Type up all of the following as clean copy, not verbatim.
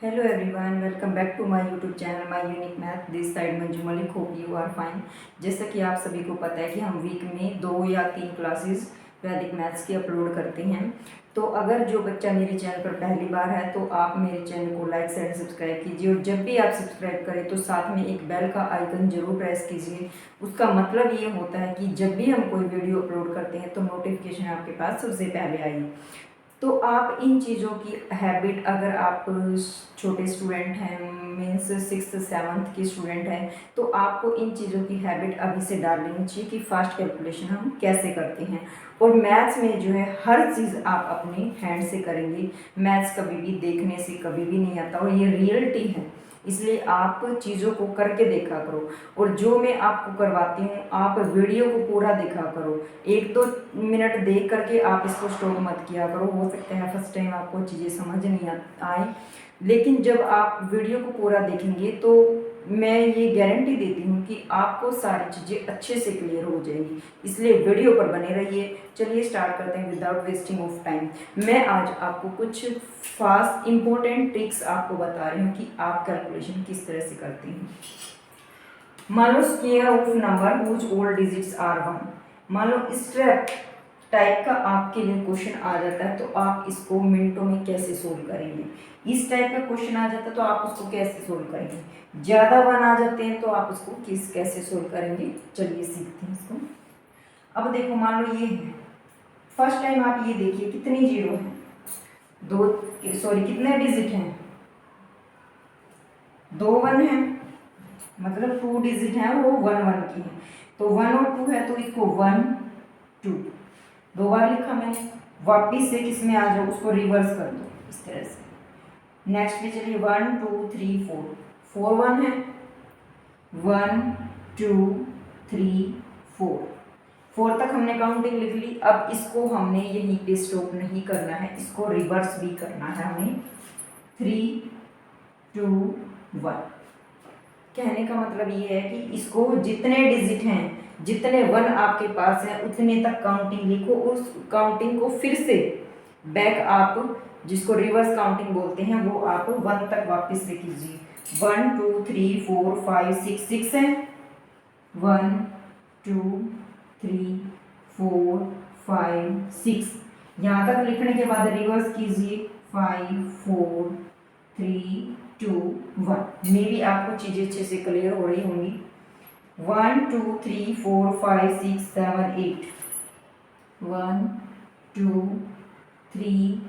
Hello everyone, welcome back to my YouTube channel My Unique Math. This side Manju Malik, hope you are fine. जैसा कि आप सभी को पता है कि हम वीक में 2 या 3 क्लासेस वैदिक मैथ्स की अपलोड करते हैं। तो अगर जो बच्चा मेरे चैनल पर पहली बार है तो आप मेरे चैनल को लाइक शेयर सब्सक्राइब कीजिए, और जब भी आप सब्सक्राइब करें तो साथ में एक बेल का आइकन जरूर प्रेस कीजिए। उसका मतलब ये होता है कि जब भी हम कोई वीडियो अपलोड करते हैं तो नोटिफिकेशन आपके पास सबसे पहले आएगी। तो आप इन चीज़ों की हैबिट, अगर आप छोटे स्टूडेंट हैं, मीन्स 6th-7th के स्टूडेंट हैं, तो आपको इन चीज़ों की हैबिट अभी से डाल लेनी चाहिए कि फास्ट कैलकुलेशन हम कैसे करते हैं। और मैथ्स में जो है हर चीज़ आप अपने हैंड से करेंगे। मैथ्स कभी भी देखने से कभी भी नहीं आता, और ये रियलिटी है, इसलिए आप चीज़ों को करके देखा करो। और जो मैं आपको करवाती हूँ आप वीडियो को पूरा देखा करो। 1-2 मिनट देख करके आप इसको स्टॉप मत किया करो। हो सकता है फर्स्ट टाइम आपको चीज़ें समझ नहीं आए, लेकिन जब आप वीडियो को पूरा देखेंगे तो मैं ये गारंटी देती हूँ कि आपको सारी चीज़ें अच्छे से क्लियर हो जाएंगी। इसलिए वीडियो पर बने रहिए। चलिए स्टार्ट करते हैं विदाउट वेस्टिंग ऑफ टाइम। मैं आज आपको कुछ फास्ट इंपॉर्टेंट ट्रिक्स आपको बता रही हूँ कि आप कैलकुलेशन किस तरह से करते हैं। मान लो square of number whose all digits are 1। मान लो इस टाइप का आपके लिए क्वेश्चन आ जाता है, तो आप इसको मिनटों में कैसे सोल्व करेंगे। इस टाइप का क्वेश्चन आ जाता है तो आप उसको कैसे सोल्व करेंगे। ज़्यादा वन आ जाते हैं तो आप उसको कैसे सोल्व करेंगे। चलिए सीखते हैं इसको। अब देखो, मान लो ये है, फर्स्ट टाइम आप ये देखिए कितनी जीरो है, कितने डिजिट हैं, 2 1 है, मतलब 2 डिजिट हैं, वो 1 1 की है। तो 1 और 2 है तो इसको 1 2 2 बार लिखा मैंने। वापिस से किस में आ जाओ, उसको रिवर्स कर दो इस तरह से। नेक्स्ट पे चलिए 1 2 3 4 4 1 है, 1 2 3 4 4 तक हमने काउंटिंग लिख ली। अब इसको हमने यहीं पे स्टॉप नहीं करना है, इसको रिवर्स भी करना है हमें। 3 2 1। कहने का मतलब ये है कि इसको जितने डिजिट हैं, जितने 1 आपके पास हैं, उतने तक काउंटिंग लिखो। उस काउंटिंग को फिर से बैक, आप जिसको रिवर्स काउंटिंग बोलते हैं, वो आप 1 तक वापस से कीजिए। 1 2 3 4 5 6 6 है, 1 2 3 4 5 6। यहाँ तक लिखने के बाद रिवर्स कीजिए 5 4 3 2 1। मे भी आपको चीज़ें अच्छे से क्लियर हो रही होंगी। 1 2 3 4 5 6 7 8, 1 2 3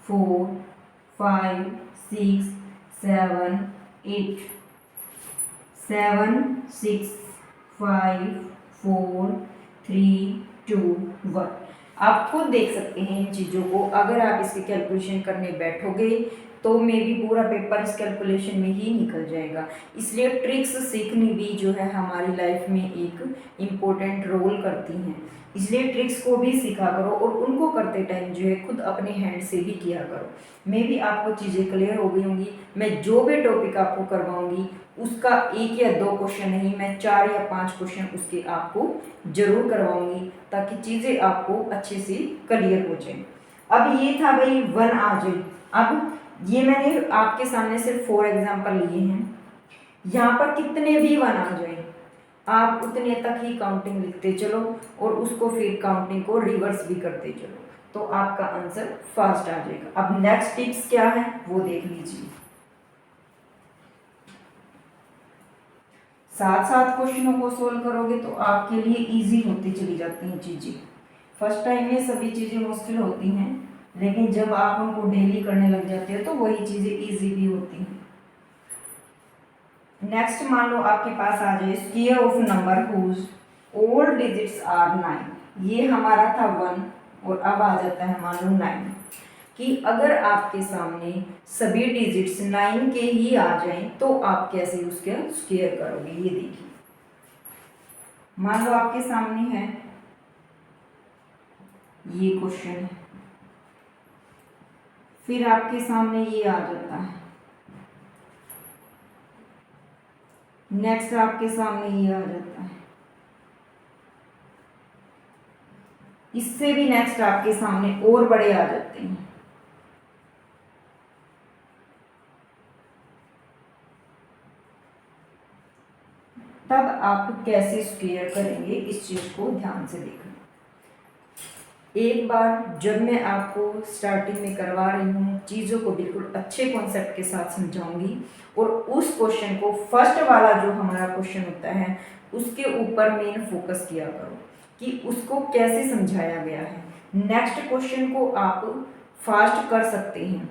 4 5 6 7 8, 7 6 5 4 3 2 1। आप खुद देख सकते हैं इन चीज़ों को। अगर आप इसकी कैलकुलेशन करने बैठोगे तो मे भी पूरा पेपर इस कैलकुलेशन में ही निकल जाएगा। इसलिए ट्रिक्स सीखनी भी जो है हमारी लाइफ में एक इम्पोर्टेंट रोल करती हैं। इसलिए ट्रिक्स को भी सीखा करो, और उनको करते टाइम जो है खुद अपने हैंड से भी किया करो। मे भी आपको चीज़ें क्लियर हो गई होंगी। मैं जो भी टॉपिक आपको करवाऊंगी उसका 1 या 2 क्वेश्चन नहीं, मैं 4 या 5 क्वेश्चन उसके आपको जरूर करवाऊंगी, ताकि चीज़ें आपको अच्छे से क्लियर हो जाए। अब ये था भाई 1 आ जाए। अब ये मैंने आपके सामने सिर्फ 4 एग्जाम्पल लिए हैं। यहाँ पर कितने भी 1 आ जाए, आप उतने तक ही काउंटिंग लिखते चलो, और उसको फिर काउंटिंग को रिवर्स भी करते चलो, तो आपका आंसर फास्ट आ जाएगा। अब नेक्स्ट टिप्स क्या है वो देख लीजिए। साथ साथ क्वेश्चनों को सोल्व करोगे तो आपके लिए इजी होती चली जाती हैं चीज़ें। फर्स्ट टाइम में सभी चीज़ें मुश्किल होती हैं, लेकिन जब आप उनको डेली करने लग जाते हो तो वही चीज़ें इजी भी होती हैं। नेक्स्ट मान लो आपके पास आ जाए square of number whose all digits are 9। ये हमारा था 1, और अब आ जाता है मान लो 9, कि अगर आपके सामने सभी डिजिट्स 9 के ही आ जाएं तो आप कैसे उसके स्क्वायर करोगे। ये देखिए, मान लो आपके सामने है ये क्वेश्चन है, फिर आपके सामने ये आ जाता है, नेक्स्ट आपके सामने ये आ जाता है, इससे भी नेक्स्ट आपके सामने और बड़े आ जाते हैं। तब आप कैसे स्क्वायर करेंगे इस चीज़ को ध्यान से देखना। एक बार जब मैं आपको स्टार्टिंग में करवा रही हूँ, चीज़ों को बिल्कुल अच्छे कॉन्सेप्ट के साथ समझाऊंगी और उस क्वेश्चन को, फर्स्ट वाला जो हमारा क्वेश्चन होता है, उसके ऊपर मेन फोकस किया करो कि उसको कैसे समझाया गया है। नेक्स्ट क्वेश्चन को आप फास्ट कर सकते हैं,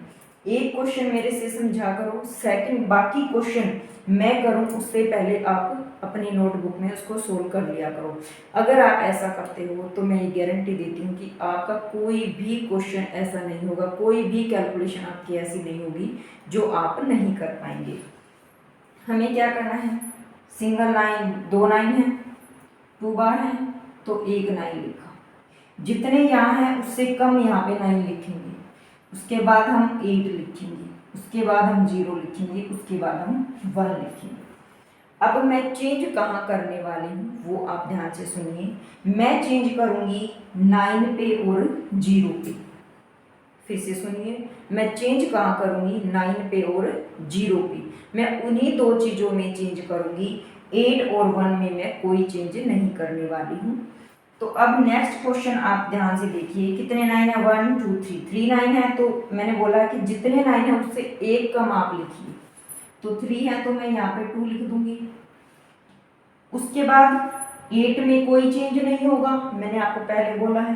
एक क्वेश्चन मेरे से समझा करो, सेकंड बाकी क्वेश्चन मैं करूं उससे पहले आप अपनी नोटबुक में उसको सोल्व कर लिया करो। अगर आप ऐसा करते हो तो मैं ये गारंटी देती हूँ कि आपका कोई भी क्वेश्चन ऐसा नहीं होगा, कोई भी कैलकुलेशन आपकी ऐसी नहीं होगी जो आप नहीं कर पाएंगे। हमें क्या करना है, सिंगल लाइन, 2 लाइन है, 2 बार है तो 1 लाइन लिखा, जितने यहाँ हैं उससे कम यहाँ पे 9 लिखेंगे, उसके बाद हम 8 लिखेंगे, उसके बाद हम 0 लिखेंगे, उसके बाद हम 1 लिखेंगे। अब मैं चेंज कहाँ करने वाली हूँ वो आप ध्यान से सुनिए। मैं चेंज करूँगी 9 पे और 0 पे। फिर से सुनिए, मैं चेंज कहाँ करूँगी, 9 पे और 0 पे। मैं उन्हीं 2 चीज़ों में चेंज करूँगी, 8 और 1 में मैं कोई चेंज नहीं करने वाली हूँ। तो अब नेक्स्ट क्वेश्चन आप ध्यान से देखिए, कितने 9 है, 1 2 3, 3 9 है। तो मैंने बोला कि जितने 9 है उससे एक कम आप लिखिए, तो 3 है तो मैं यहाँ पे 2 लिख दूंगी। उसके बाद 8 में कोई चेंज नहीं होगा, मैंने आपको पहले बोला है।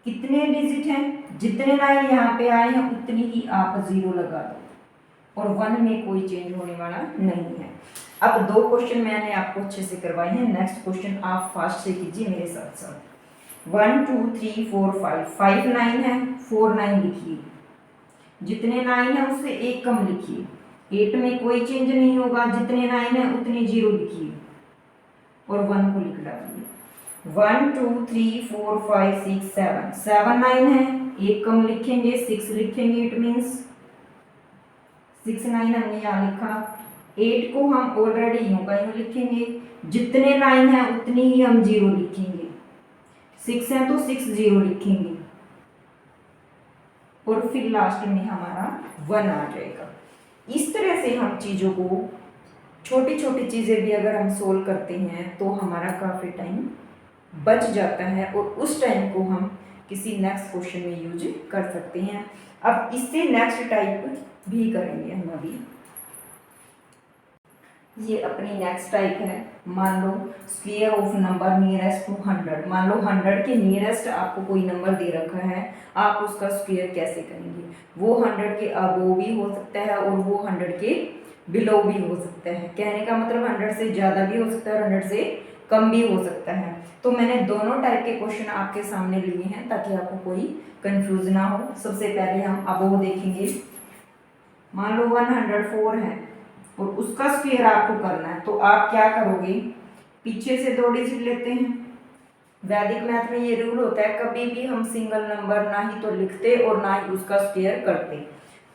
कितने डिजिट हैं, जितने 9 यहाँ पे आए हैं उतनी ही आप 0 लगा दो, और 1 में कोई चेंज होने वाला नहीं है। अब 2 क्वेश्चन मैंने आपको अच्छे से करवाए हैं, नेक्स्ट क्वेश्चन आप फास्ट से कीजिए मेरे साथ साथ। 1 2 3 4 5, 5 9 है, 4 9 लिखिए, जितने 9 है उससे एक कम लिखिए, 8 में कोई चेंज नहीं होगा, जितने 9 है उतने 0 लिखिए और 1 को लिख डालिए। 1 2 3 4 5 6 7, 7 9 है, एक कम लिखेंगे, 6 लिखेंगे, इट मीन्स 6 9 हमने यहाँ लिखा। 8 को हम ऑलरेडी यूं का यूं लिखेंगे, जितने 9 है उतनी ही हम 0 लिखेंगे, 6 है तो 6 0 लिखेंगे, और फिर लास्ट में हमारा 1 आ जाएगा। इस तरह से हम चीज़ों को, छोटी छोटी चीज़ें भी अगर हम सोल्व करते हैं तो हमारा काफ़ी टाइम बच जाता है, और उस टाइम को हम किसी नेक्स्ट क्वेश्चन में यूज कर सकते हैं। अब इससे नेक्स्ट टाइप भी करेंगे हम अभी। ये अपनी नेक्स्ट टाइप है, मान लो square of number nearest to 100। मान लो 100 के नियरेस्ट आपको कोई नंबर दे रखा है, आप उसका स्क्वायर कैसे करेंगे। वो 100 के अबोव भी हो सकता है और वो 100 के बिलो भी हो सकता है। कहने का मतलब 100 से ज़्यादा भी हो सकता है और 100 से कम भी हो सकता है। तो मैंने दोनों टाइप के क्वेश्चन आपके सामने लिए हैं ताकि आपको कोई कंफ्यूज ना हो। सबसे पहले हम अबोव देखेंगे। मान लो 104 है और उसका स्क्वायर आपको करना है, तो आप क्या करोगे, पीछे से 2 डिजिट लेते हैं। वैदिक मैथ में ये रूल होता है, कभी भी हम सिंगल नंबर ना ही तो लिखते और ना ही उसका स्क्वायर करते।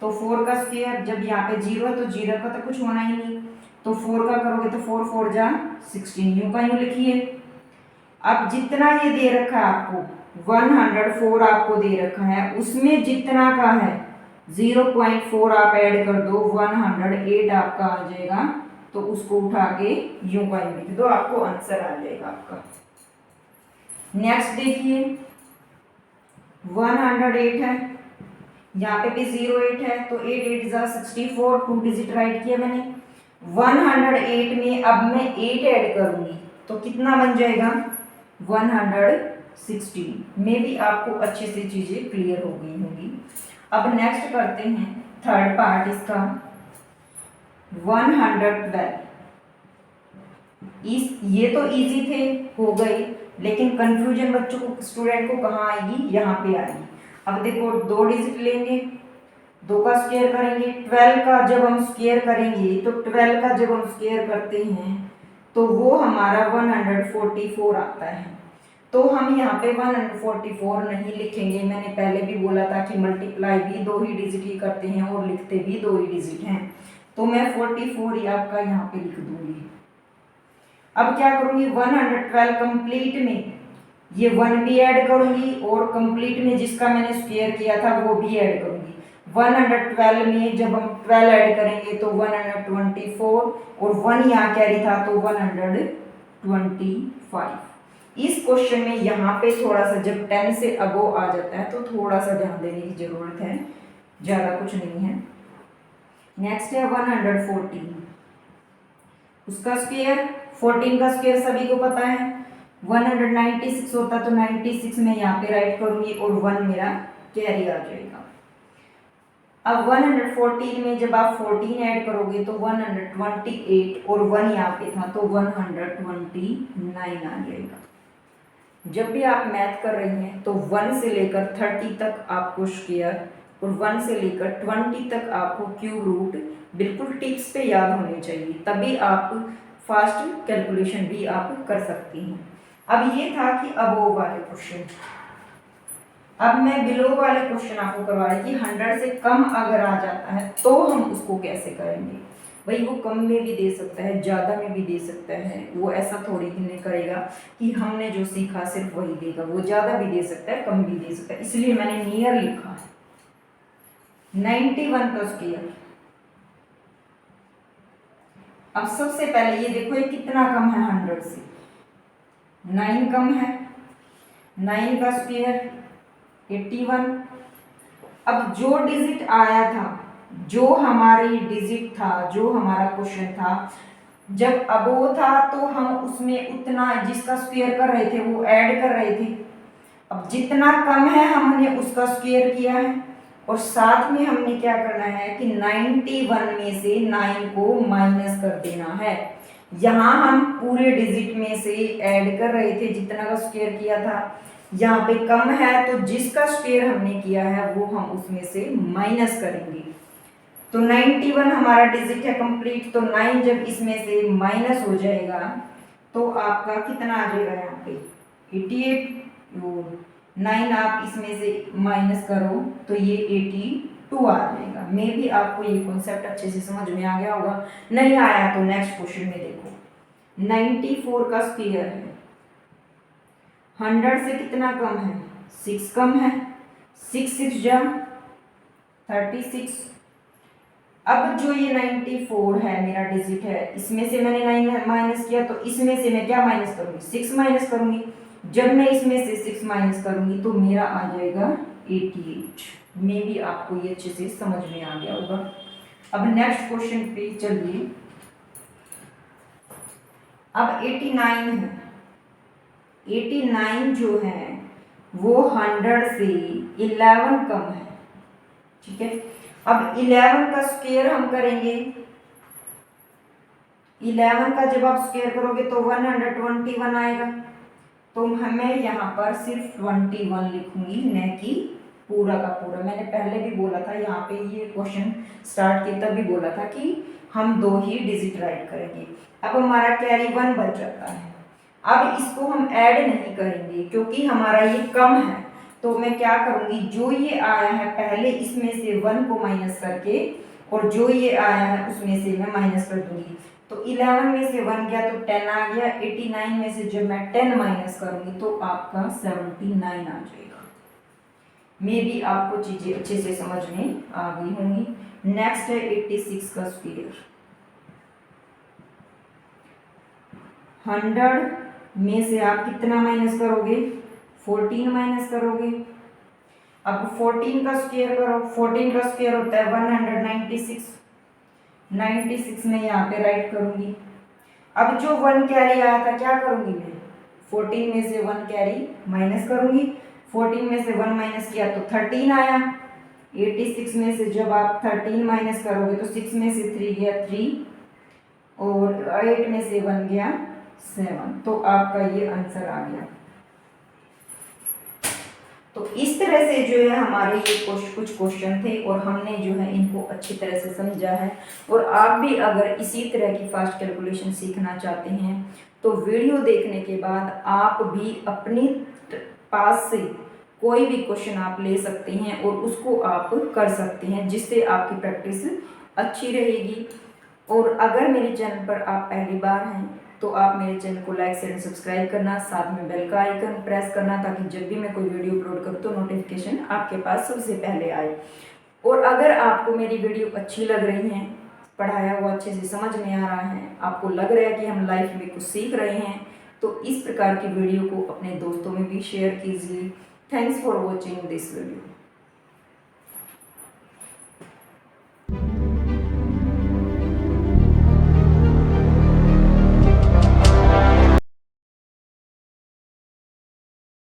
तो 4 का स्क्वायर, जब यहाँ पे 0 है तो 0 का तो कुछ होना ही नहीं, तो 4 का करोगे तो 4 4 जा 16, यूं का यूं लिखिए। अब जितना ये दे रखा है आपको, 104 आपको दे रखा है, उसमें जितना का है 0.4 आप ऐड कर दो, 108 आपका आ जाएगा। तो उसको उठा के यूं का यूं लिख दो, आपको आंसर आ जाएगा आपका। नेक्स्ट देखिए 108 है, यहाँ पे भी 08 है, तो 8 8 जा 64, 2 डिजिट राइट किया मैंने। 108 में अब मैं 8 ऐड करूंगी तो कितना बन जाएगा, 116 में भी आपको अच्छे से चीजें क्लियर हो गई होंगी। अब नेक्स्ट करते हैं थर्ड पार्ट इसका, 112। ये तो इजी थे, हो गए, लेकिन कंफ्यूजन बच्चों को, स्टूडेंट को कहाँ आएगी, यहाँ पे आएगी। अब देखो 2 डिजिट लेंगे, 2 का स्क्वायर करेंगे, 12 का जब हम स्क्वायर करेंगे, तो 12 का जब हम स्क्वायर करते हैं तो वो हमारा 144 आता है। तो हम यहाँ पे 144 नहीं लिखेंगे, मैंने पहले भी बोला था कि मल्टीप्लाई भी 2 ही डिजिट ही करते हैं और लिखते भी 2 ही डिजिट हैं। तो मैं 44 ही आपका यहाँ पे लिख दूंगी। अब क्या करूँगी, 112 कंप्लीट में ये 1 भी ऐड करूँगी और कंप्लीट में जिसका मैंने स्क्वायर किया था वो भी ऐड करूँगी। 112 में जब हम 12 ऐड करेंगे तो 124 और 1 यहाँ कैरी था तो 125। इस क्वेश्चन में यहाँ पे थोड़ा सा जब 10 से अबो आ जाता है तो थोड़ा सा ध्यान देने की जरूरत है, ज़्यादा कुछ नहीं है। नेक्स्ट है 114, उसका स्क्वायर 14 का स्क्वायर सभी को पता है 196 होता, तो 96 में यहाँ पे राइट करूंगी और 1 मेरा कैरी आ जाएगा। अब 114 में जब आप 14 ऐड करोगे तो 128 और 1 यहाँ पे था तो 129 आ जाएगा। जब भी आप मैथ कर रही हैं तो 1 से लेकर 30 तक आपको स्क्वायर और 1 से लेकर 20 तक आपको क्यूब रूट बिल्कुल टिप्स पे याद होने चाहिए, तभी आप फास्ट कैलकुलेशन भी आप कर सकती हैं। अब ये था कि अबोव वाले क्वेश्चन। अब मैं बिलो वाले क्वेश्चन आपको करवा रही कि 100 से कम अगर आ जाता है तो हम उसको कैसे करेंगे। भाई वो कम में भी दे सकता है, ज़्यादा में भी दे सकता है, वो ऐसा थोड़ी ही नहीं करेगा कि हमने जो सीखा सिर्फ वही देगा, वो ज़्यादा भी दे सकता है, कम भी दे सकता है, इसलिए मैंने नियर लिखा है। 91 का स्क्वायर। अब सबसे पहले ये देखो ये कितना कम है 100 से, 9 कम है, 9 का स्क्वायर 81। अब जो डिजिट आया था, जो हमारी डिजिट था, जो हमारा क्वेश्चन था, जब अबो था तो हम उसमें उतना जिसका स्क्वायर कर रहे थे वो ऐड कर रहे थे। अब जितना कम है हमने उसका स्क्वायर किया है और साथ में हमने क्या करना है कि 91 में से 9 को माइनस कर देना है। यहाँ हम पूरे डिजिट में से ऐड कर रहे थे जितना का स्क्वायर किया था, यहाँ पे कम है तो जिसका स्क्वायर हमने किया है वो हम उसमें से माइनस करेंगे। तो 91 हमारा डिजिट है कंप्लीट, तो 9 जब इसमें से माइनस हो जाएगा तो आपका कितना आ जाएगा यहाँ पे 88, और 9 आप इसमें से माइनस करो तो ये 82 आ जाएगा। मे भी आपको ये कॉन्सेप्ट अच्छे से समझ में आ गया होगा, नहीं आया तो नेक्स्ट क्वेश्चन में देखो। 94 का स्क्वायर है, 100 से कितना कम है 6 कम है, 6 6 जा 36। अब जो ये 94 है मेरा डिजिट है, इसमें से मैंने 9 माइनस किया तो इसमें से मैं क्या माइनस करूंगी 6 माइनस करूंगी। जब मैं इसमें से 6 माइनस करूंगी तो मेरा आ जाएगा 88। मे भी आपको ये अच्छे से समझ में आ गया होगा। अब नेक्स्ट क्वेश्चन पे चलिए। अब 89 है, 89 जो है वो 100 से 11 कम है, ठीक है। अब 11 का स्क्वायर हम करेंगे, 11 का जब आप स्क्वायर करोगे तो 121 आएगा, तो मैं यहाँ पर सिर्फ 21 लिखूंगी, न कि पूरा का पूरा। मैंने पहले भी बोला था, यहाँ पे ये क्वेश्चन स्टार्ट किया तभी बोला था कि हम 2 ही डिजिट राइट करेंगे। अब हमारा कैरी 1 बच जाता है। अब इसको हम ऐड नहीं करेंगे क्योंकि हमारा ये कम है, तो मैं क्या करूंगी जो ये आया है पहले इसमें से 1 को माइनस करके और जो ये आया है उसमें से मैं माइनस कर दूंगी। तो 11 में से 1 गया तो 10 आ गया, 89 में से जब मैं 10 माइनस करूंगी तो आपका 79 आ जाएगा। मे भी आपको चीजें अच्छे से समझ में आ गई होंगी। नेक्स्ट है 86 का स्क्वायर। 100 में से आप कितना माइनस करोगे 14 माइनस करोगे। अब 14 का स्क्वायर करो, 14 का स्क्वायर होता है 196, 96 में यहाँ पे राइट करूंगी। अब जो 1 कैरी आया था क्या करूंगी मैं 14 में से 1 कैरी माइनस करूंगी, 14 में से 1 माइनस किया तो 13 आया। 86 में से जब आप 13 माइनस करोगे तो 6 में से 3 गया 3 और 8 में से 1 गया 7, तो आपका ये आंसर आ गया। तो इस तरह से जो है हमारे ये कुछ क्वेश्चन थे और हमने जो है इनको अच्छी तरह से समझा है। और आप भी अगर इसी तरह की फास्ट कैलकुलेशन सीखना चाहते हैं तो वीडियो देखने के बाद आप भी अपनी पास से कोई भी क्वेश्चन आप ले सकते हैं और उसको आप कर सकते हैं, जिससे आपकी प्रैक्टिस अच्छी रहेगी। और अगर मेरे चैनल पर आप पहली बार हैं तो आप मेरे चैनल को लाइक शेयर सब्सक्राइब करना, साथ में बेल का आइकन प्रेस करना, ताकि जब भी मैं कोई वीडियो अपलोड करूँ तो नोटिफिकेशन आपके पास सबसे पहले आए। और अगर आपको मेरी वीडियो अच्छी लग रही है, पढ़ाया हुआ अच्छे से समझ में आ रहा है, आपको लग रहा है कि हम लाइफ में कुछ सीख रहे हैं, तो इस प्रकार की वीडियो को अपने दोस्तों में भी शेयर कीजिए। Thanks for watching this video.